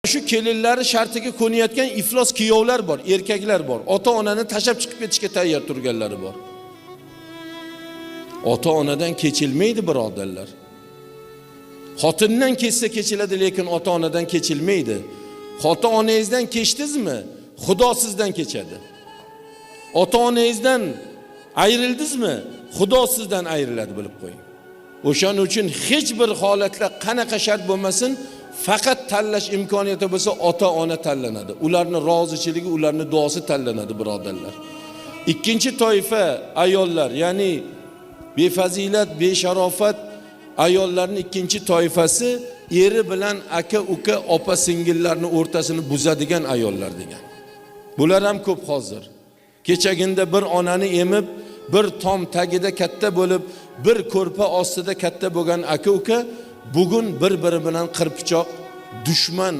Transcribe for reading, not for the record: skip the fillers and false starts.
Shu kelinlari shartiga ko'nayotgan iflos kuyovlar bor, erkaklar bor. Ota-onani tashab chiqib ketishga tayyor turganlari bor. Ota-onadan kechilmaydi, birodarlar. Xotindan kechsa kechiladi, lekin ota-onadan kechilmaydi. Ota-onangizdan kechdingizmi? Xudo sizdan kechadi. Ota-onangizdan ayrildingizmi? Xudo sizdan ayriladi, bilib qo'ying. O'shaning uchun hech bir holatda qanaqa shart bo'lmasin, faqat tanlash imkoniyati bo'lsa ota-ona tanlanadi. Ularning rozichiligi, ularning duosi tanlanadi, birodarlar. Ikkinchi toifa ayollar, ya'ni befazilat, besharofat ayollarning ikkinchi toifasi eri bilan aka-uka, opa-singillarning o'rtasini buzadigan ayollar degan. Bular ham ko'p hozir. Kechaginda bir onani emib, bir tom tagida katta bo'lib, bir ko'rpa ostida katta bo'lgan aka-uka bugun bir-biri bilan qirpichoq, dushman